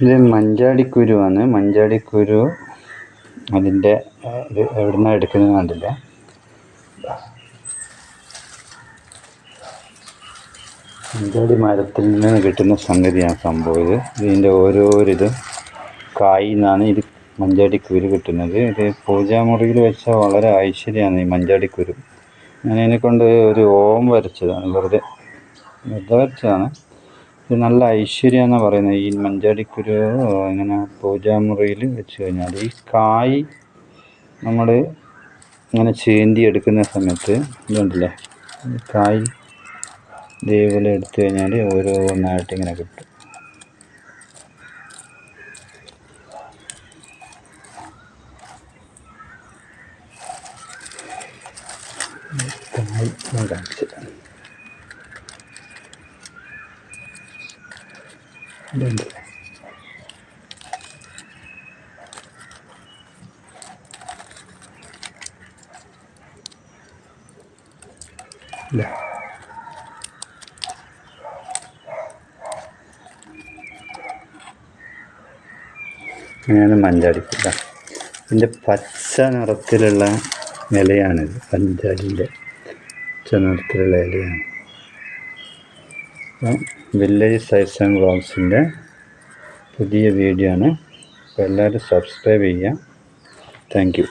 ഇത് മഞ്ചാടിക്കുരുവാണ്. മഞ്ചാടിക്കുരു അതിൻ്റെ എവിടെ നിന്നാണ് എടുക്കുന്നത് കണ്ടില്ല. മഞ്ചാടി മരത്തിൽ നിന്ന് കിട്ടുന്ന സംഗതിയാണ് സംഭവം. ഇതിൻ്റെ ഓരോരിതും കായിൽ നിന്നാണ് ഇത് മഞ്ചാടിക്കുരു കിട്ടുന്നത്. ഇത് പൂജാമുറിയിൽ വെച്ചാൽ വളരെ ഐശ്വര്യമാണ് ഈ മഞ്ചാടിക്കുരു. ഞാനതിനെ കൊണ്ട് ഒരു ഓം വരച്ചതാണ്, വെറുതെ വരച്ചതാണ്. ഇത് നല്ല ഐശ്വര്യമെന്നാണ് പറയുന്നത്. ഈ മഞ്ചാടിക്കുരു ഇങ്ങനെ പൂജാമുറിയിൽ വെച്ച് കഴിഞ്ഞാൽ ഈ കായ് നമ്മൾ ഇങ്ങനെ ചേന്തി എടുക്കുന്ന സമയത്ത് ഇതുണ്ടല്ലേ, കായ് ഇതേപോലെ എടുത്തു കഴിഞ്ഞാൽ ഓരോന്നായിട്ട് ഇങ്ങനെ കിട്ടും. കായ് ഞാൻ കാണിച്ചിട്ടാണ്. ഇതുണ്ടല്ലേ, ഇല്ല അങ്ങനെയാണ് മഞ്ചാടിക്കുരു. ഇതിൻ്റെ പച്ച നിറത്തിലുള്ള ഇലയാണിത്. മഞ്ചാടിൻ്റെ പച്ച നിറത്തിലുള്ള ഇലയാണ്. അപ്പം വില്ലേജ് സൈറ്റ്സ് ആൻഡ് വ്ളോഗ്സിൻ്റെ പുതിയ വീഡിയോ ആണ്. അപ്പോൾ എല്ലാവരും സബ്സ്ക്രൈബ് ചെയ്യുക. Thank you.